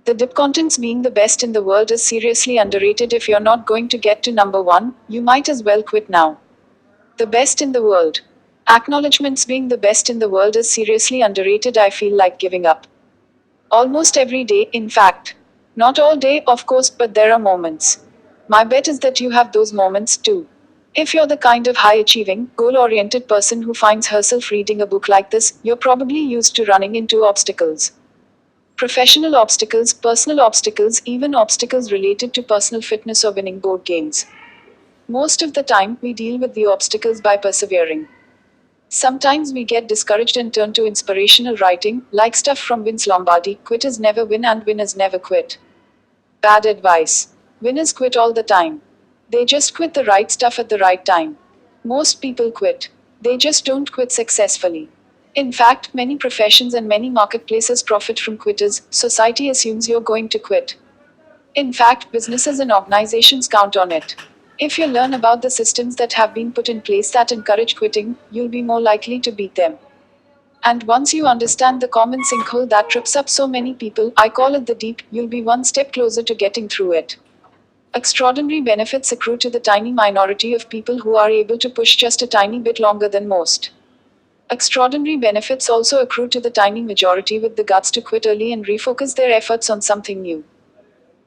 The dip contents being the best in the world is seriously underrated. If you're not going to get to number one, you might as well quit now. The best in the world. Acknowledgements being the best in the world is seriously underrated. I feel like giving up. Almost every day, in fact. Not all day, of course, but there are moments. My bet is that you have those moments too. If you're the kind of high achieving, goal oriented person who finds herself reading a book like this, you're probably used to running into obstacles. Professional obstacles, personal obstacles, even obstacles related to personal fitness or winning board games. Most of the time, we deal with the obstacles by persevering. Sometimes we get discouraged and turn to inspirational writing, like stuff from Vince Lombardi: quitters never win and winners never quit. Bad advice. Winners quit all the time. They just quit the right stuff at the right time. Most people quit. They just don't quit successfully. In fact, many professions and many marketplaces profit from quitters. Society assumes you're going to quit. In fact, businesses and organizations count on it. If you learn about the systems that have been put in place that encourage quitting, you'll be more likely to beat them. And once you understand the common sinkhole that trips up so many people, I call it the deep, you'll be one step closer to getting through it. Extraordinary benefits accrue to the tiny minority of people who are able to push just a tiny bit longer than most. Extraordinary benefits also accrue to the tiny majority with the guts to quit early and refocus their efforts on something new.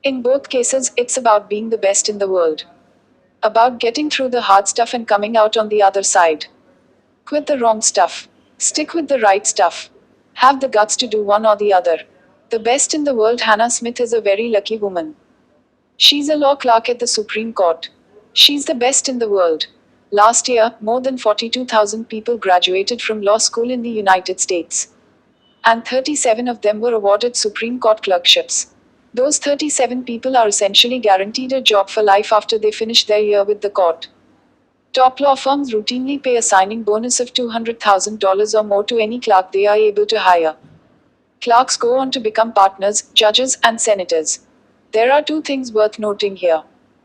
In both cases, it's about being the best in the world. About getting through the hard stuff and coming out on the other side. Quit the wrong stuff. Stick with the right stuff. Have the guts to do one or the other. The best in the world. Hannah Smith is a very lucky woman. She's a law clerk at the Supreme Court. She's the best in the world. Last year, more than 42,000 people graduated from law school in the United States. And 37 of them were awarded Supreme Court clerkships. Those 37 people are essentially guaranteed a job for life after they finish their year with the court. Top law firms routinely pay a signing bonus of $200,000 or more to any clerk they are able to hire. Clerks go on to become partners, judges, and senators. There are two things worth noting here.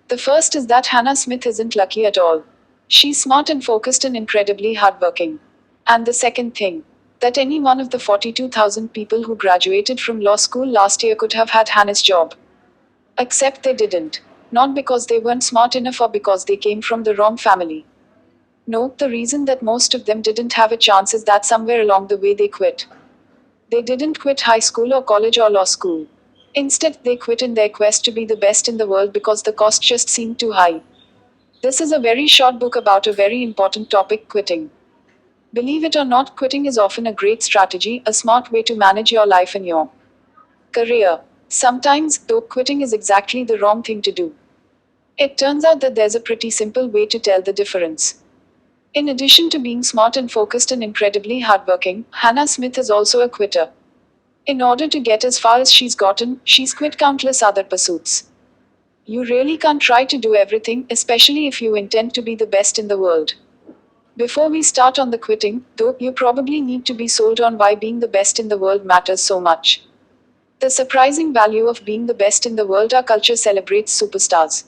The first is that Hannah Smith isn't lucky at all. She's smart and focused and incredibly hardworking. And the second thing, that any one of the 42,000 people who graduated from law school last year could have had Hannah's job. Except they didn't. Not because they weren't smart enough or because they came from the wrong family. No, the reason that most of them didn't have a chance is that somewhere along the way they quit. They didn't quit high school or college or law school. Instead, they quit in their quest to be the best in the world because the cost just seemed too high. This is a very short book about a very important topic: quitting. Believe it or not, quitting is often a great strategy, a smart way to manage your life and your career. Sometimes, though, quitting is exactly the wrong thing to do. It turns out that there's a pretty simple way to tell the difference. In addition to being smart and focused and incredibly hardworking, Hannah Smith is also a quitter. In order to get as far as she's gotten, she's quit countless other pursuits. You really can't try to do everything, especially if you intend to be the best in the world. Before we start on the quitting, though, you probably need to be sold on why being the best in the world matters so much. The surprising value of being the best in the world. Our culture celebrates superstars.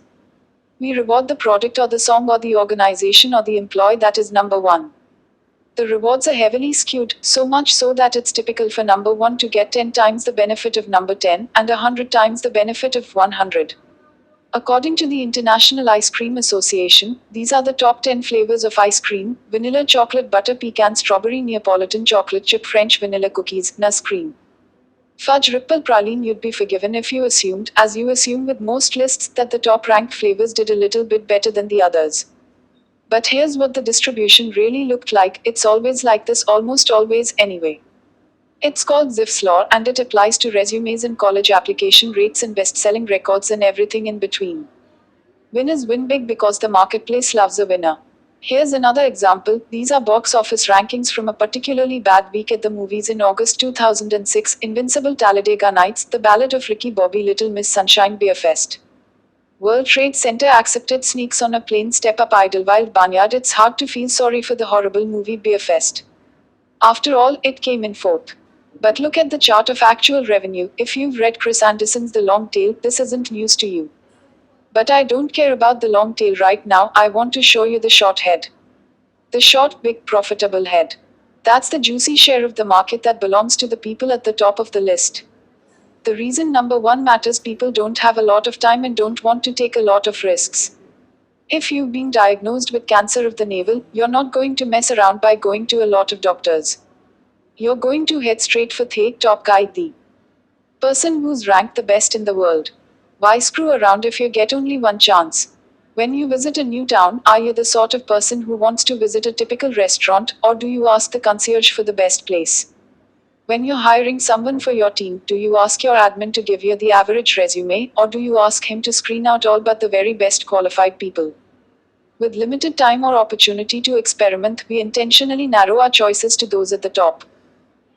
We reward the product or the song or the organization or the employee that is number one. The rewards are heavily skewed, so much so that it's typical for number one to get 10 times the benefit of number 10 and 100 times the benefit of 100. According to the International Ice Cream Association, these are the top 10 flavors of ice cream: vanilla, chocolate, butter pecan, strawberry, Neapolitan, chocolate chip, French vanilla cookies, Nus cream, fudge, ripple, praline. You'd be forgiven if you assumed, as you assume with most lists, that the top ranked flavors did a little bit better than the others. But here's what the distribution really looked like. It's always like this, almost always anyway. It's called Zipf's Law, and it applies to resumes and college application rates and best-selling records and everything in between. Winners win big because the marketplace loves a winner. Here's another example. These are box office rankings from a particularly bad week at the movies in August 2006. Invincible, Talladega Nights, The Ballad of Ricky Bobby, Little Miss Sunshine, Beerfest. World Trade Center accepted, Sneaks on a Plane, Step Up, Idlewild, Barnyard. It's hard to feel sorry for the horrible movie Beerfest. After all, it came in fourth. But look at the chart of actual revenue. If you've read Chris Anderson's The Long Tail, this isn't news to you. But I don't care about the long tail right now. I want to show you the short head. The short, big, profitable head. That's the juicy share of the market that belongs to the people at the top of the list. The reason number one matters: people don't have a lot of time and don't want to take a lot of risks. If you've been diagnosed with cancer of the navel, you're not going to mess around by going to a lot of doctors. You're going to head straight for the top guy, the person who's ranked the best in the world. Why screw around if you get only one chance? When you visit a new town, are you the sort of person who wants to visit a typical restaurant, or do you ask the concierge for the best place? When you're hiring someone for your team, do you ask your admin to give you the average resume, or do you ask him to screen out all but the very best qualified people? With limited time or opportunity to experiment, we intentionally narrow our choices to those at the top.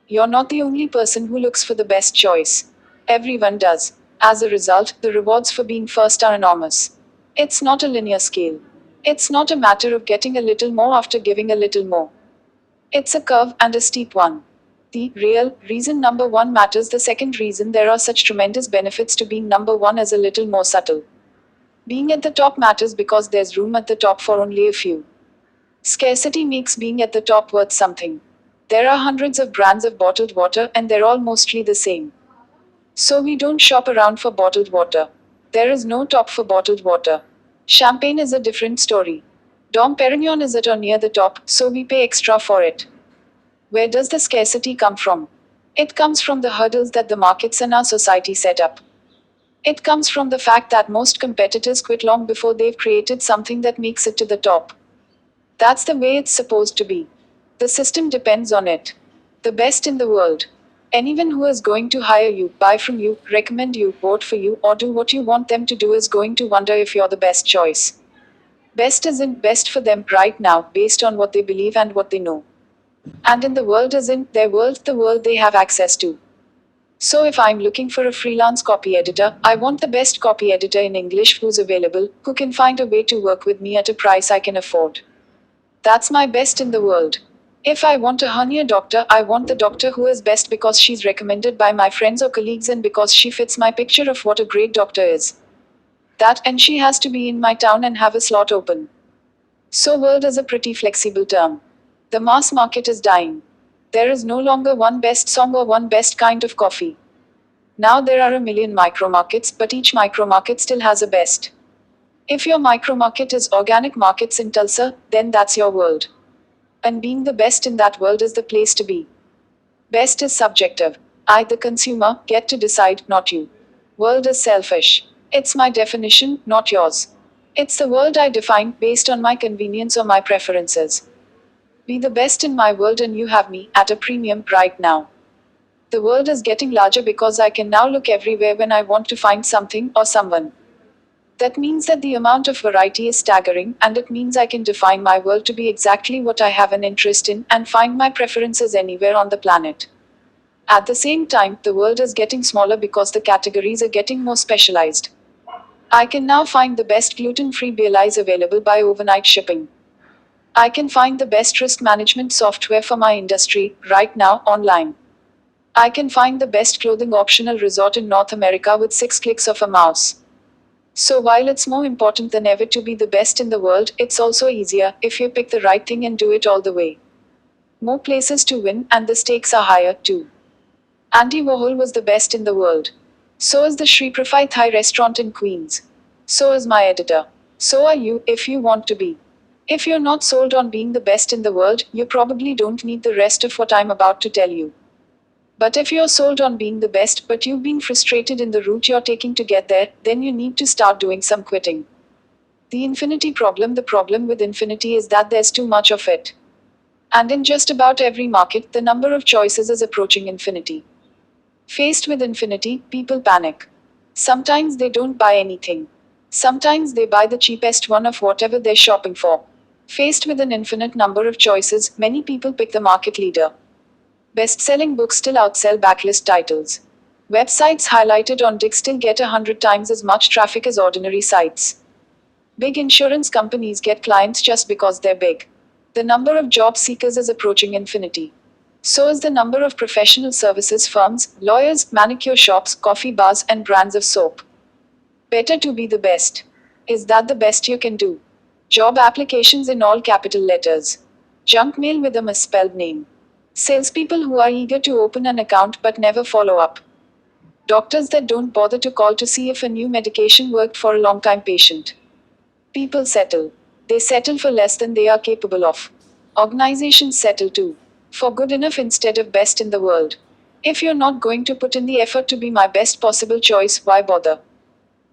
You're not the only person who looks for the best choice. Everyone does. As a result, the rewards for being first are enormous. It's not a linear scale. It's not a matter of getting a little more after giving a little more. It's a curve, and a steep one. The real reason number one matters: the second reason there are such tremendous benefits to being number one is a little more subtle. Being at the top matters because there's room at the top for only a few. Scarcity makes being at the top worth something. There are hundreds of brands of bottled water, and they're all mostly the same. So we don't shop around for bottled water. There is no top for bottled water. Champagne is a different story. Dom Perignon is at or near the top, so we pay extra for it. Where does the scarcity come from? It comes from the hurdles that the markets and our society set up. It comes from the fact that most competitors quit long before they've created something that makes it to the top. That's the way it's supposed to be. The system depends on it. The best in the world. Anyone who is going to hire you, buy from you, recommend you, vote for you, or do what you want them to do is going to wonder if you're the best choice. Best isn't best for them right now, based on what they believe and what they know. And in the world isn't their world, the world they have access to. So if I'm looking for a freelance copy editor, I want the best copy editor in English who's available, who can find a way to work with me at a price I can afford. That's my best in the world. If I want a hernia doctor, I want the doctor who is best because she's recommended by my friends or colleagues and because she fits my picture of what a great doctor is. That, and she has to be in my town and have a slot open. So world is a pretty flexible term. The mass market is dying. There is no longer one best song or one best kind of coffee. Now there are a million micro markets, but each micro market still has a best. If your micro market is Organic Markets in Tulsa, then that's your world. And being the best in that world is the place to be. Best is subjective. I, the consumer, get to decide, not you. World is selfish. It's my definition, not yours. It's the world I define based on my convenience or my preferences. Be the best in my world and you have me at a premium right now. The world is getting larger because I can now look everywhere when I want to find something or someone. That means that the amount of variety is staggering, and it means I can define my world to be exactly what I have an interest in and find my preferences anywhere on the planet. At the same time, the world is getting smaller because the categories are getting more specialized. I can now find the best gluten-free Baileys available by overnight shipping. I can find the best risk management software for my industry, right now, online. I can find the best clothing optional resort in North America with 6 clicks of a mouse. So while it's more important than ever to be the best in the world, it's also easier if you pick the right thing and do it all the way. More places to win, and the stakes are higher, too. Andy Warhol was the best in the world. So is the Shri Prafai Thai restaurant in Queens. So is my editor. So are you, if you want to be. If you're not sold on being the best in the world, you probably don't need the rest of what I'm about to tell you. But if you're sold on being the best, but you've been frustrated in the route you're taking to get there, then you need to start doing some quitting. The infinity problem: the problem with infinity is that there's too much of it. And in just about every market, the number of choices is approaching infinity. Faced with infinity, people panic. Sometimes they don't buy anything. Sometimes they buy the cheapest one of whatever they're shopping for. Faced with an infinite number of choices, many people pick the market leader. Best-selling books still outsell backlist titles. Websites highlighted on Digg still get 100 times as much traffic as ordinary sites. Big insurance companies get clients just because they're big. The number of job seekers is approaching infinity. So is the number of professional services firms, lawyers, manicure shops, coffee bars, and brands of soap. Better to be the best. Is that the best you can do? Job applications in all capital letters. Junk mail with a misspelled name. Salespeople who are eager to open an account but never follow up. Doctors that don't bother to call to see if a new medication worked for a long-time patient. People settle. They settle for less than they are capable of. Organizations settle too. For good enough instead of best in the world. If you're not going to put in the effort to be my best possible choice, why bother?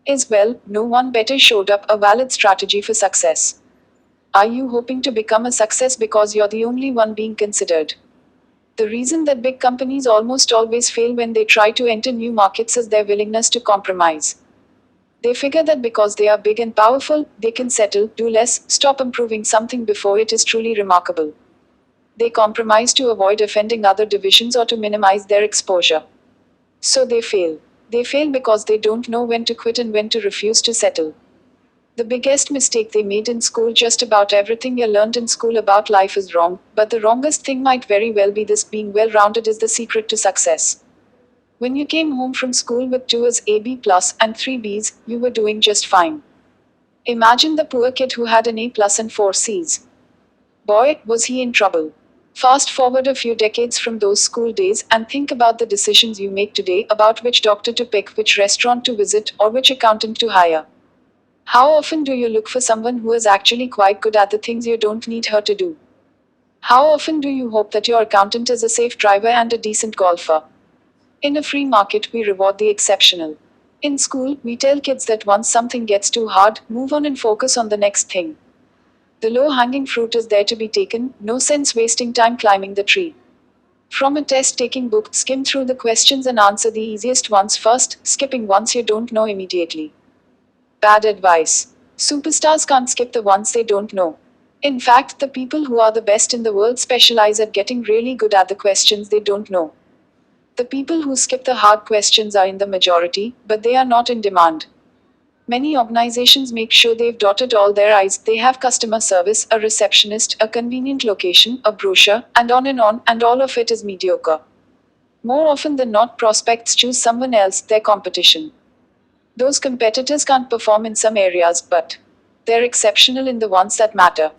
Is well, no one better showed up a valid strategy for success. Are you hoping to become a success because you're the only one being considered? The reason that big companies almost always fail when they try to enter new markets is their willingness to compromise. They figure that because they are big and powerful, they can settle, do less, stop improving something before it is truly remarkable. They compromise to avoid offending other divisions or to minimize their exposure. So they fail. They fail because they don't know when to quit and when to refuse to settle. The biggest mistake they made in school: just about everything you learned in school about life is wrong, but the wrongest thing might very well be this: being well rounded is the secret to success. When you came home from school with 2 A's, A B plus, and 3 B's, you were doing just fine. Imagine the poor kid who had an A plus and 4 C's. Boy, was he in trouble. Fast forward a few decades from those school days and think about the decisions you make today about which doctor to pick, which restaurant to visit, or which accountant to hire. How often do you look for someone who is actually quite good at the things you don't need her to do? How often do you hope that your accountant is a safe driver and a decent golfer? In a free market, we reward the exceptional. In school, we tell kids that once something gets too hard, move on and focus on the next thing. The low hanging fruit is there to be taken, no sense wasting time climbing the tree. From a test taking book, skim through the questions and answer the easiest ones first, skipping ones you don't know immediately. Bad advice. Superstars can't skip the ones they don't know. In fact, the people who are the best in the world specialize at getting really good at the questions they don't know. The people who skip the hard questions are in the majority, but they are not in demand. Many organizations make sure they've dotted all their I's. They have customer service, a receptionist, a convenient location, a brochure, and on, and all of it is mediocre. More often than not, prospects choose someone else, their competition. Those competitors can't perform in some areas, but they're exceptional in the ones that matter.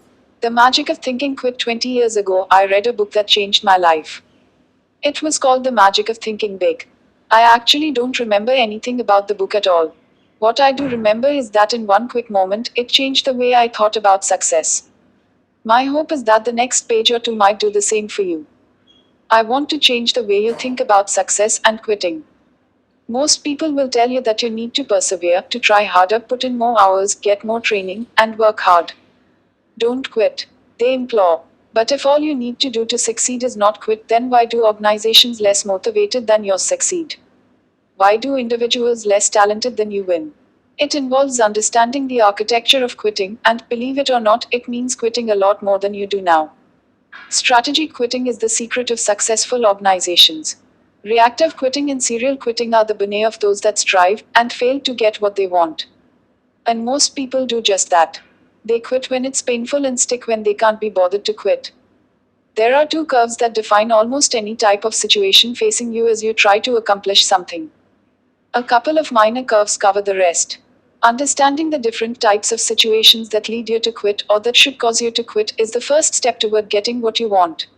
The Magic of Thinking Quit. 20 years ago, I read a book that changed my life. It was called The Magic of Thinking Big. I actually don't remember anything about the book at all. What I do remember is that in one quick moment, it changed the way I thought about success. My hope is that the next page or two might do the same for you. I want to change the way you think about success and quitting. Most people will tell you that you need to persevere, to try harder, put in more hours, get more training, and work hard. Don't quit, they implore. But if all you need to do to succeed is not quit, then why do organizations less motivated than yours succeed? Why do individuals less talented than you win? It involves understanding the architecture of quitting, and believe it or not, it means quitting a lot more than you do now. Strategy quitting is the secret of successful organizations. Reactive quitting and serial quitting are the bane of those that strive and fail to get what they want. And most people do just that. They quit when it's painful and stick when they can't be bothered to quit. There are two curves that define almost any type of situation facing you as you try to accomplish something. A couple of minor curves cover the rest. Understanding the different types of situations that lead you to quit or that should cause you to quit is the first step toward getting what you want.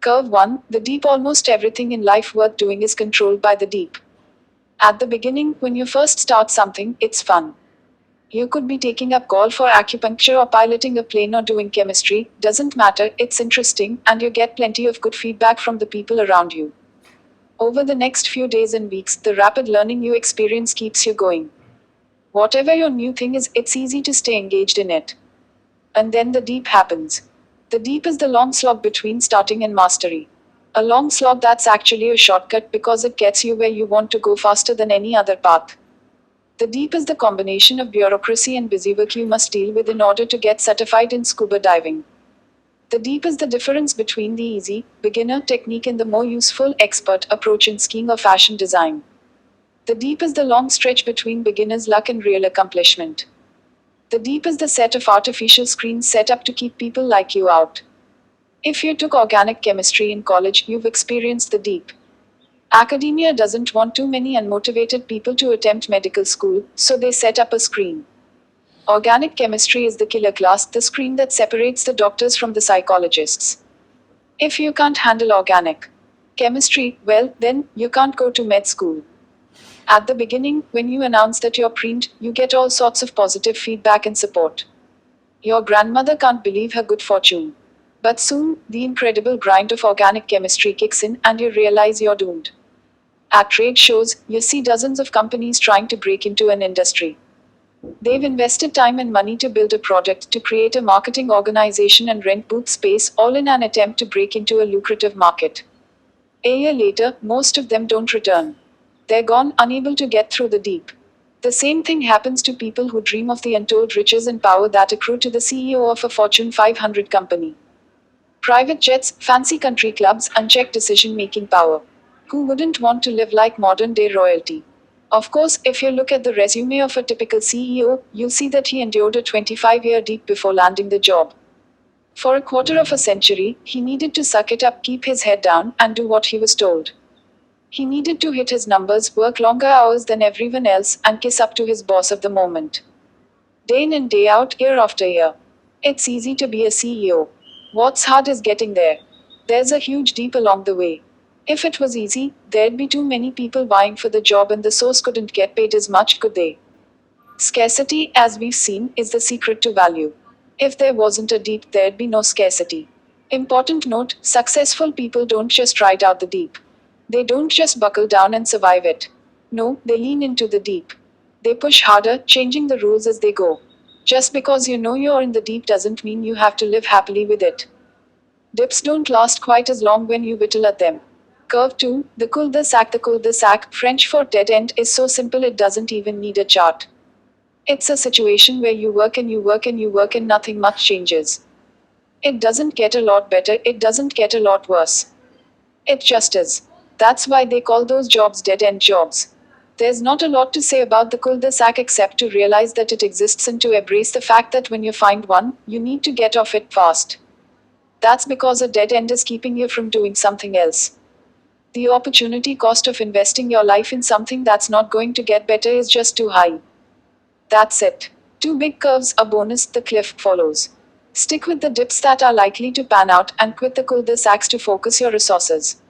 Curve 1: the deep. Almost everything in life worth doing is controlled by the deep. At the beginning, when you first start something, it's fun. You could be taking up golf or acupuncture or piloting a plane or doing chemistry, doesn't matter, it's interesting, and you get plenty of good feedback from the people around you. Over the next few days and weeks, the rapid learning you experience keeps you going. Whatever your new thing is, it's easy to stay engaged in it. And then the deep happens. The deep is the long slog between starting and mastery. A long slog that's actually a shortcut because it gets you where you want to go faster than any other path. The deep is the combination of bureaucracy and busywork you must deal with in order to get certified in scuba diving. The deep is the difference between the easy, beginner technique and the more useful, expert approach in skiing or fashion design. The deep is the long stretch between beginner's luck and real accomplishment. The deep is the set of artificial screens set up to keep people like you out. If you took organic chemistry in college, you've experienced the deep. Academia doesn't want too many unmotivated people to attempt medical school, so they set up a screen. Organic chemistry is the killer class, the screen that separates the doctors from the psychologists. If you can't handle organic chemistry, well, then, you can't go to med school. At the beginning, when you announce that you're preempt, you get all sorts of positive feedback and support. Your grandmother can't believe her good fortune. But soon, the incredible grind of organic chemistry kicks in and you realize you're doomed. At trade shows, you see dozens of companies trying to break into an industry. They've invested time and money to build a product, to create a marketing organization and rent booth space, all in an attempt to break into a lucrative market. A year later, most of them don't return. They're gone, unable to get through the deep. The same thing happens to people who dream of the untold riches and power that accrue to the CEO of a Fortune 500 company. Private jets, fancy country clubs, unchecked decision-making power. Who wouldn't want to live like modern-day royalty? Of course, if you look at the resume of a typical CEO, you'll see that he endured a 25-year deep before landing the job. For a quarter of a century, he needed to suck it up, keep his head down, and do what he was told. He needed to hit his numbers, work longer hours than everyone else, and kiss up to his boss of the moment. Day in and day out, year after year. It's easy to be a CEO. What's hard is getting there. There's a huge deep along the way. If it was easy, there'd be too many people vying for the job and the source couldn't get paid as much, could they? Scarcity, as we've seen, is the secret to value. If there wasn't a deep, there'd be no scarcity. Important note, successful people don't just ride out the deep. They don't just buckle down and survive it. No, they lean into the deep. They push harder, changing the rules as they go. Just because you know you're in the deep doesn't mean you have to live happily with it. Dips don't last quite as long when you whittle at them. Curve 2, the cul-de-sac. The cul-de-sac, French for dead end, is so simple it doesn't even need a chart. It's a situation where you work and you work and you work and nothing much changes. It doesn't get a lot better, it doesn't get a lot worse. It just is. That's why they call those jobs dead-end jobs. There's not a lot to say about the cul-de-sac except to realize that it exists and to embrace the fact that when you find one, you need to get off it fast. That's because a dead end is keeping you from doing something else. The opportunity cost of investing your life in something that's not going to get better is just too high. That's it. Two big curves, a bonus, the cliff follows. Stick with the dips that are likely to pan out and quit the cul-de-sacs to focus your resources.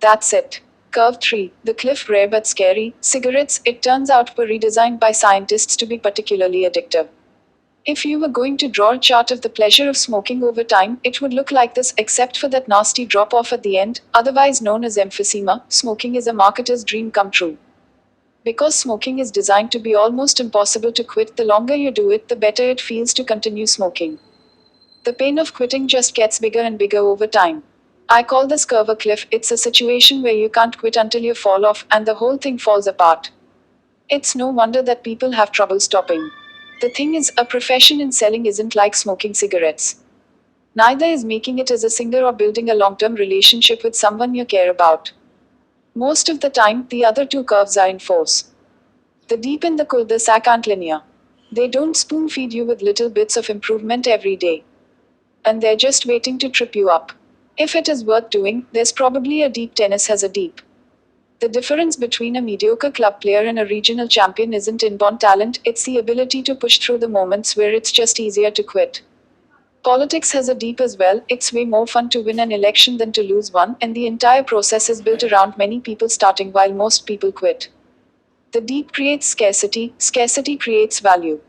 That's it. Curve 3, the cliff, rare but scary. Cigarettes, it turns out, were redesigned by scientists to be particularly addictive. If you were going to draw a chart of the pleasure of smoking over time, it would look like this, except for that nasty drop off at the end, otherwise known as emphysema. Smoking is a marketer's dream come true. Because smoking is designed to be almost impossible to quit, the longer you do it, the better it feels to continue smoking. The pain of quitting just gets bigger and bigger over time. I call this curve a cliff. It's a situation where you can't quit until you fall off, and the whole thing falls apart. It's no wonder that people have trouble stopping. The thing is, a profession in selling isn't like smoking cigarettes. Neither is making it as a singer or building a long-term relationship with someone you care about. Most of the time, the other two curves are in force. The deep and the cul-de-sac aren't linear. They don't spoon-feed you with little bits of improvement every day. And they're just waiting to trip you up. If it is worth doing, there's probably a deep. Tennis has a deep. The difference between a mediocre club player and a regional champion isn't inborn talent, it's the ability to push through the moments where it's just easier to quit. Politics has a deep as well. It's way more fun to win an election than to lose one, and the entire process is built around many people starting while most people quit. The deep creates scarcity, scarcity creates value.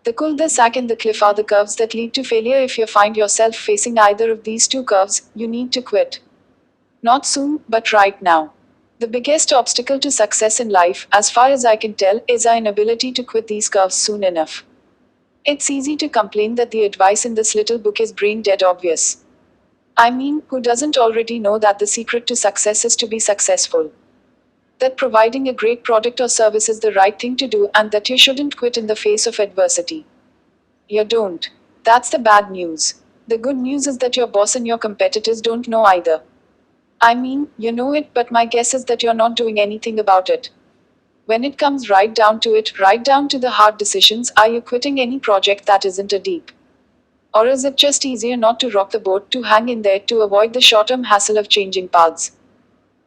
The cul-de-sac and the cliff are the curves that lead to failure. If you find yourself facing either of these two curves, you need to quit. Not soon, but right now. The biggest obstacle to success in life, as far as I can tell, is our inability to quit these curves soon enough. It's easy to complain that the advice in this little book is brain dead obvious. I mean, who doesn't already know that the secret to success is to be successful? That providing a great product or service is the right thing to do, and that you shouldn't quit in the face of adversity. You don't. That's the bad news. The good news is that your boss and your competitors don't know either. I mean, you know it, but my guess is that you're not doing anything about it. When it comes right down to it, right down to the hard decisions, are you quitting any project that isn't a deep? Or is it just easier not to rock the boat, to hang in there, to avoid the short-term hassle of changing paths?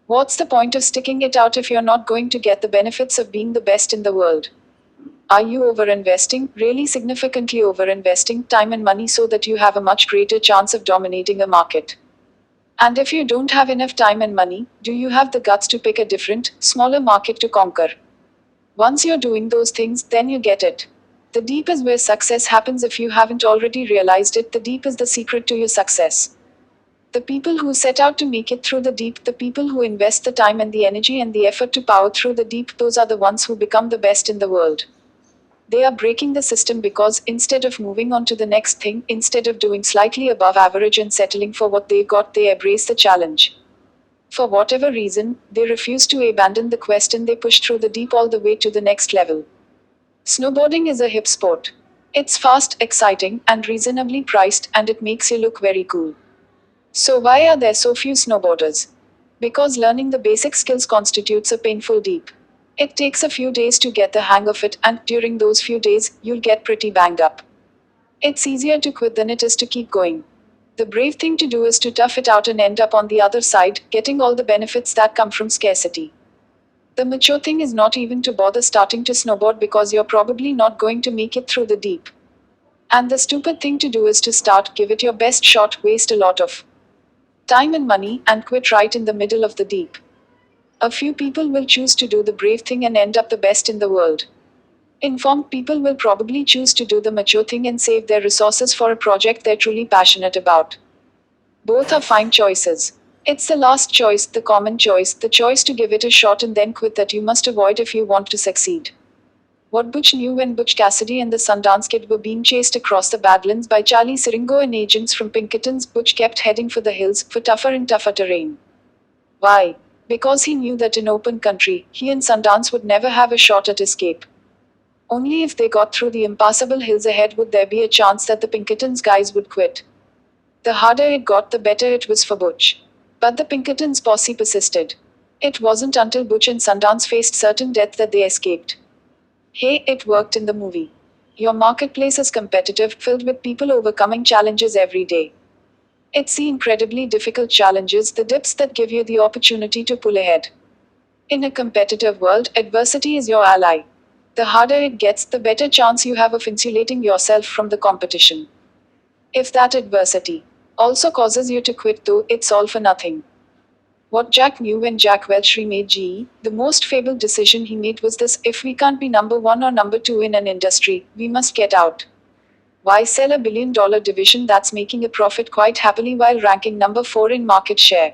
What's the point of sticking it out if you're not going to get the benefits of being the best in the world? Are you overinvesting, really significantly overinvesting time and money so that you have a much greater chance of dominating a market? And if you don't have enough time and money, do you have the guts to pick a different, smaller market to conquer? Once you're doing those things, then you get it. The deep is where success happens if you haven't already realized it. The deep is the secret to your success. The people who set out to make it through the deep, the people who invest the time and the energy and the effort to power through the deep, those are the ones who become the best in the world. They are breaking the system because instead of moving on to the next thing, instead of doing slightly above average and settling for what they've got, they embrace the challenge. For whatever reason, they refuse to abandon the quest and they push through the deep all the way to the next level. Snowboarding is a hip sport. It's fast, exciting, and reasonably priced, and it makes you look very cool. So, why are there so few snowboarders? Because learning the basic skills constitutes a painful deep. It takes a few days to get the hang of it, and during those few days, you'll get pretty banged up. It's easier to quit than it is to keep going. The brave thing to do is to tough it out and end up on the other side, getting all the benefits that come from scarcity. The mature thing is not even to bother starting to snowboard because you're probably not going to make it through the deep. And the stupid thing to do is to start, give it your best shot, waste a lot of time and money, and quit right in the middle of the deep. A few people will choose to do the brave thing and end up the best in the world. Informed people will probably choose to do the mature thing and save their resources for a project they're truly passionate about. Both are fine choices. It's the last choice, the common choice, the choice to give it a shot and then quit that you must avoid if you want to succeed. What Butch knew when Butch Cassidy and the Sundance Kid were being chased across the Badlands by Charlie Siringo and agents from Pinkertons, Butch kept heading for the hills, for tougher and tougher terrain. Why? Because he knew that in open country, he and Sundance would never have a shot at escape. Only if they got through the impassable hills ahead would there be a chance that the Pinkertons guys would quit. The harder it got, the better it was for Butch. But the Pinkertons posse persisted. It wasn't until Butch and Sundance faced certain death that they escaped. Hey, it worked in the movie. Your marketplace is competitive, filled with people overcoming challenges every day. It's the incredibly difficult challenges, the dips that give you the opportunity to pull ahead. In a competitive world, adversity is your ally. The harder it gets, the better chance you have of insulating yourself from the competition. If that adversity also causes you to quit, though, it's all for nothing. What Jack knew when Jack Welch remade GE, the most fabled decision he made was this: if we can't be number one or number two in an industry, we must get out. Why sell a billion-dollar division that's making a profit quite happily while ranking number 4 in market share?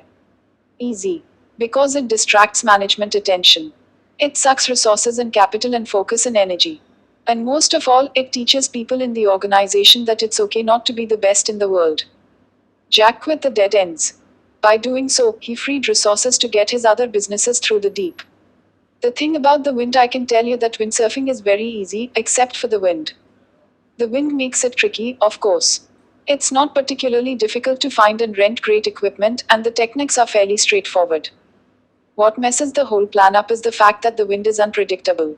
Easy. Because it distracts management attention. It sucks resources and capital and focus and energy. And most of all, it teaches people in the organization that it's okay not to be the best in the world. Jack quit the dead ends. By doing so, he freed resources to get his other businesses through the deep. The thing about the wind, I can tell you that windsurfing is very easy, except for the wind. The wind makes it tricky, of course. It's not particularly difficult to find and rent great equipment, and the techniques are fairly straightforward. What messes the whole plan up is the fact that the wind is unpredictable.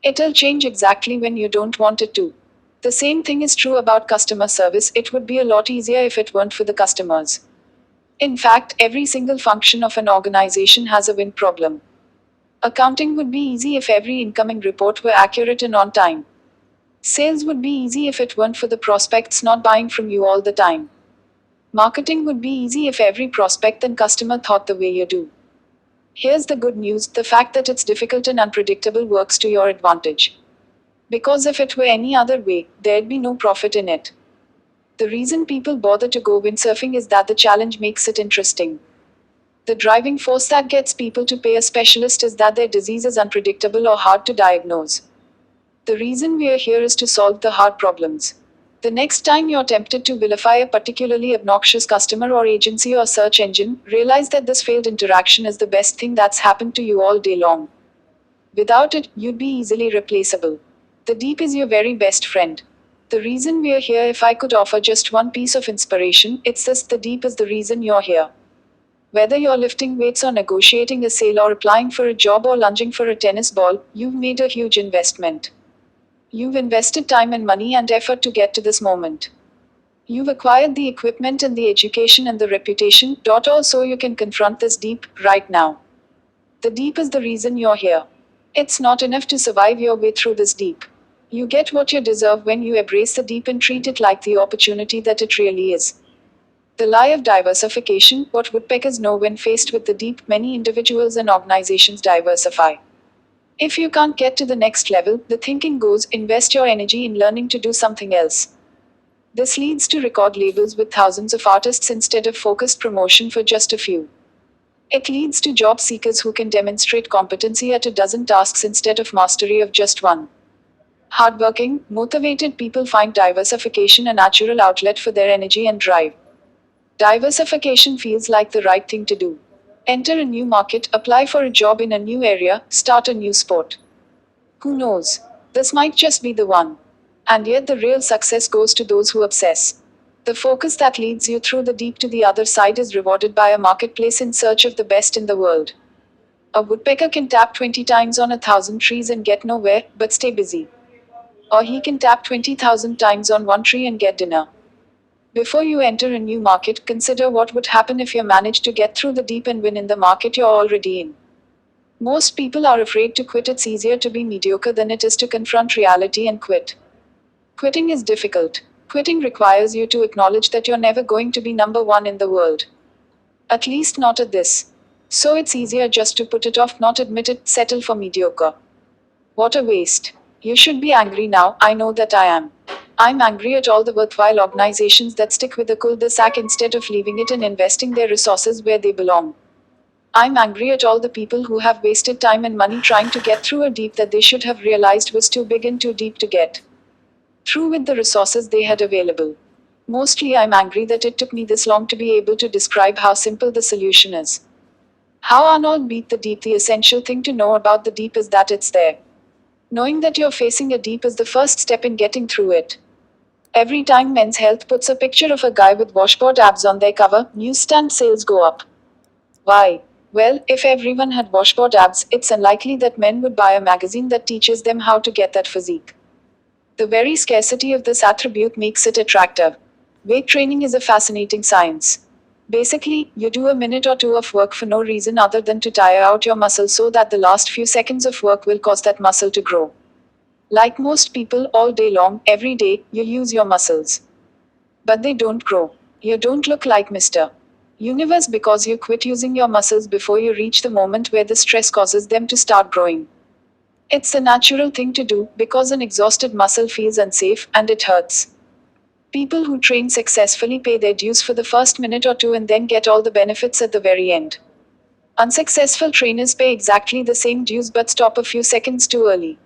It'll change exactly when you don't want it to. The same thing is true about customer service. It would be a lot easier if it weren't for the customers. In fact, every single function of an organization has a wind problem. Accounting would be easy if every incoming report were accurate and on time. Sales would be easy if it weren't for the prospects not buying from you all the time. Marketing would be easy if every prospect and customer thought the way you do. Here's the good news: the fact that it's difficult and unpredictable works to your advantage. Because if it were any other way, there'd be no profit in it. The reason people bother to go windsurfing is that the challenge makes it interesting. The driving force that gets people to pay a specialist is that their disease is unpredictable or hard to diagnose. The reason we're here is to solve the hard problems. The next time you're tempted to vilify a particularly obnoxious customer or agency or search engine, realize that this failed interaction is the best thing that's happened to you all day long. Without it, you'd be easily replaceable. The deep is your very best friend. The reason we're here, if I could offer just one piece of inspiration, it's this: the deep is the reason you're here. Whether you're lifting weights or negotiating a sale or applying for a job or lunging for a tennis ball, you've made a huge investment. You've invested time and money and effort to get to this moment. You've acquired the equipment and the education and the reputation, all so you can confront this deep, right now. The deep is the reason you're here. It's not enough to survive your way through this deep. You get what you deserve when you embrace the deep and treat it like the opportunity that it really is. The lie of diversification: what woodpeckers know when faced with the deep, many individuals and organizations diversify. If you can't get to the next level, the thinking goes, invest your energy in learning to do something else. This leads to record labels with thousands of artists instead of focused promotion for just a few. It leads to job seekers who can demonstrate competency at a dozen tasks instead of mastery of just one. Hardworking, motivated people find diversification a natural outlet for their energy and drive. Diversification feels like the right thing to do. Enter a new market, apply for a job in a new area, start a new sport. Who knows? This might just be the one. And yet the real success goes to those who obsess. The focus that leads you through the deep to the other side is rewarded by a marketplace in search of the best in the world. A woodpecker can tap 20 times on 1,000 trees and get nowhere, but stay busy. Or he can tap 20,000 times on one tree and get dinner. Before you enter a new market, consider what would happen if you managed to get through the deep and win in the market you're already in. Most people are afraid to quit. It's easier to be mediocre than it is to confront reality and quit. Quitting is difficult. Quitting requires you to acknowledge that you're never going to be number one in the world. At least not at this. So it's easier just to put it off, not admit it, settle for mediocre. What a waste. You should be angry now, I know that I am. I'm angry at all the worthwhile organizations that stick with the cul-de-sac instead of leaving it and investing their resources where they belong. I'm angry at all the people who have wasted time and money trying to get through a deep that they should have realized was too big and too deep to get through with the resources they had available. Mostly I'm angry that it took me this long to be able to describe how simple the solution is. How Arnold beat the deep. The essential thing to know about the deep is that it's there. Knowing that you're facing a deep is the first step in getting through it. Every time Men's Health puts a picture of a guy with washboard abs on their cover, newsstand sales go up. Why? Well, if everyone had washboard abs, it's unlikely that men would buy a magazine that teaches them how to get that physique. The very scarcity of this attribute makes it attractive. Weight training is a fascinating science. Basically, you do a minute or two of work for no reason other than to tire out your muscle so that the last few seconds of work will cause that muscle to grow. Like most people, all day long, every day, you use your muscles. But they don't grow. You don't look like Mr. Universe because you quit using your muscles before you reach the moment where the stress causes them to start growing. It's the natural thing to do because an exhausted muscle feels unsafe and it hurts. People who train successfully pay their dues for the first minute or two and then get all the benefits at the very end. Unsuccessful trainers pay exactly the same dues but stop a few seconds too early.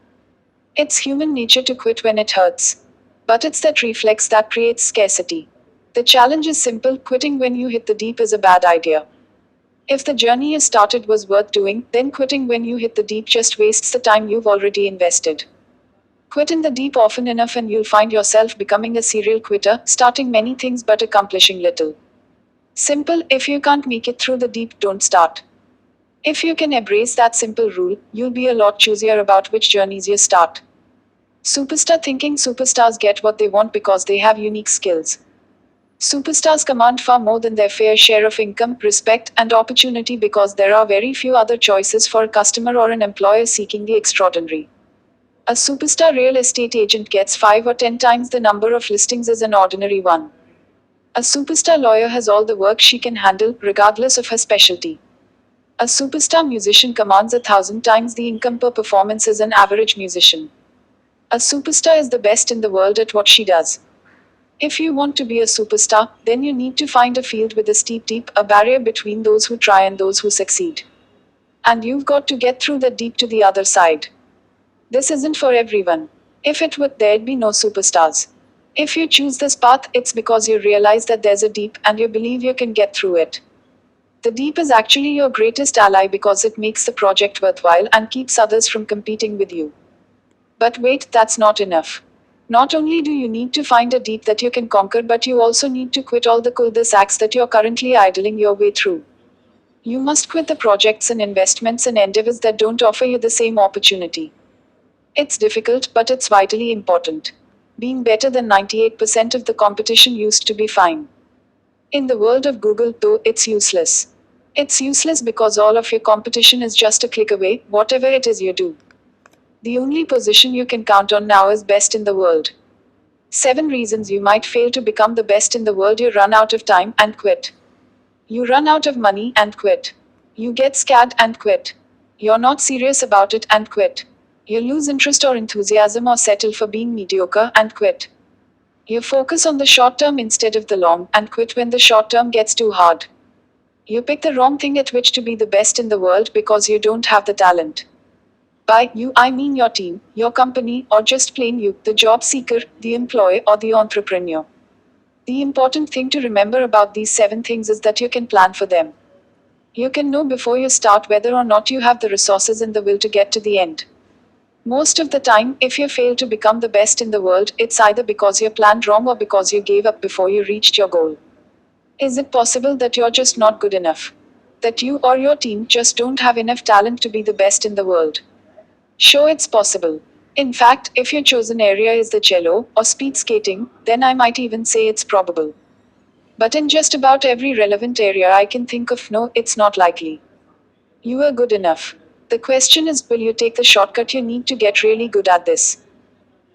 It's human nature to quit when it hurts. But it's that reflex that creates scarcity. The challenge is simple: quitting when you hit the deep is a bad idea. If the journey you started was worth doing, then quitting when you hit the deep just wastes the time you've already invested. Quit in the deep often enough and you'll find yourself becoming a serial quitter, starting many things but accomplishing little. Simple: if you can't make it through the deep, don't start. If you can embrace that simple rule, you'll be a lot choosier about which journeys you start. Superstar thinking. Superstars get what they want because they have unique skills. Superstars command far more than their fair share of income, respect, and opportunity because there are very few other choices for a customer or an employer seeking the extraordinary. A superstar real estate agent gets 5 or 10 times the number of listings as an ordinary one. A superstar lawyer has all the work she can handle, regardless of her specialty. A superstar musician commands 1,000 times the income per performance as an average musician. A superstar is the best in the world at what she does. If you want to be a superstar, then you need to find a field with a steep deep, a barrier between those who try and those who succeed. And you've got to get through the deep to the other side. This isn't for everyone. If it would, there'd be no superstars. If you choose this path, it's because you realize that there's a deep, and you believe you can get through it. The deep is actually your greatest ally because it makes the project worthwhile and keeps others from competing with you. But wait, that's not enough. Not only do you need to find a deep that you can conquer, but you also need to quit all the cul-de-sacs that you're currently idling your way through. You must quit the projects and investments and endeavors that don't offer you the same opportunity. It's difficult, but it's vitally important. Being better than 98% of the competition used to be fine. In the world of Google, though, it's useless. It's useless because all of your competition is just a click away, whatever it is you do. The only position you can count on now is best in the world. 7 reasons you might fail to become the best in the world. You run out of time and quit. You run out of money and quit. You get scared and quit. You're not serious about it and quit. You lose interest or enthusiasm or settle for being mediocre and quit. You focus on the short term instead of the long and quit when the short term gets too hard. You pick the wrong thing at which to be the best in the world because you don't have the talent. By you, I mean your team, your company, or just plain you, the job seeker, the employee, or the entrepreneur. The important thing to remember about these 7 things is that you can plan for them. You can know before you start whether or not you have the resources and the will to get to the end. Most of the time, if you fail to become the best in the world, it's either because you planned wrong or because you gave up before you reached your goal. Is it possible that you're just not good enough? That you or your team just don't have enough talent to be the best in the world? Sure, it's possible. In fact, if your chosen area is the cello or speed skating, then I might even say it's probable. But in just about every relevant area I can think of, no, it's not likely. You are good enough. The question is, will you take the shortcut you need to get really good at this?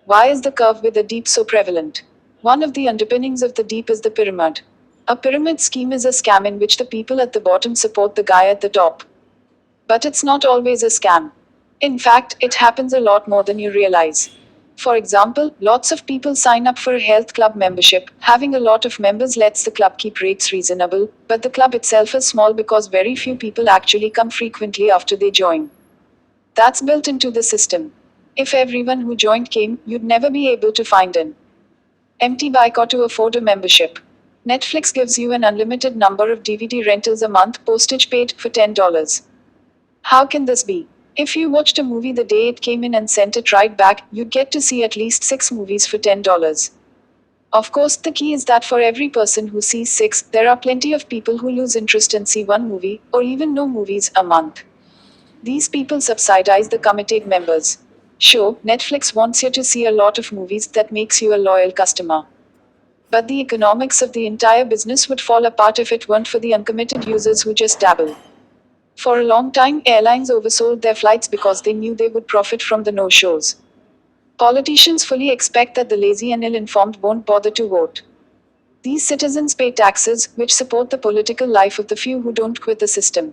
Why is the curve with the deep so prevalent? One of the underpinnings of the deep is the pyramid. A pyramid scheme is a scam in which the people at the bottom support the guy at the top. But it's not always a scam. In fact, it happens a lot more than you realize. For example, lots of people sign up for a health club membership. Having a lot of members lets the club keep rates reasonable, but the club itself is small because very few people actually come frequently after they join. That's built into the system. If everyone who joined came, you'd never be able to find an empty bike or to afford a membership. Netflix gives you an unlimited number of DVD rentals a month, postage paid, for $10. How can this be? If you watched a movie the day it came in and sent it right back, you'd get to see at least 6 movies for $10. Of course, the key is that for every person who sees 6, there are plenty of people who lose interest and see 1 movie, or even no movies, a month. These people subsidize the committed members. Sure, Netflix wants you to see a lot of movies, that makes you a loyal customer. But the economics of the entire business would fall apart if it weren't for the uncommitted users who just dabble. For a long time, airlines oversold their flights because they knew they would profit from the no-shows. Politicians fully expect that the lazy and ill-informed won't bother to vote. These citizens pay taxes, which support the political life of the few who don't quit the system.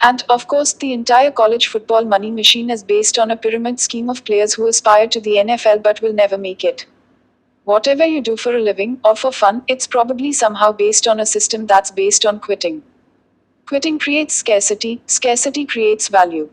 And, of course, the entire college football money machine is based on a pyramid scheme of players who aspire to the NFL but will never make it. Whatever you do for a living, or for fun, it's probably somehow based on a system that's based on quitting. Quitting creates scarcity, scarcity creates value.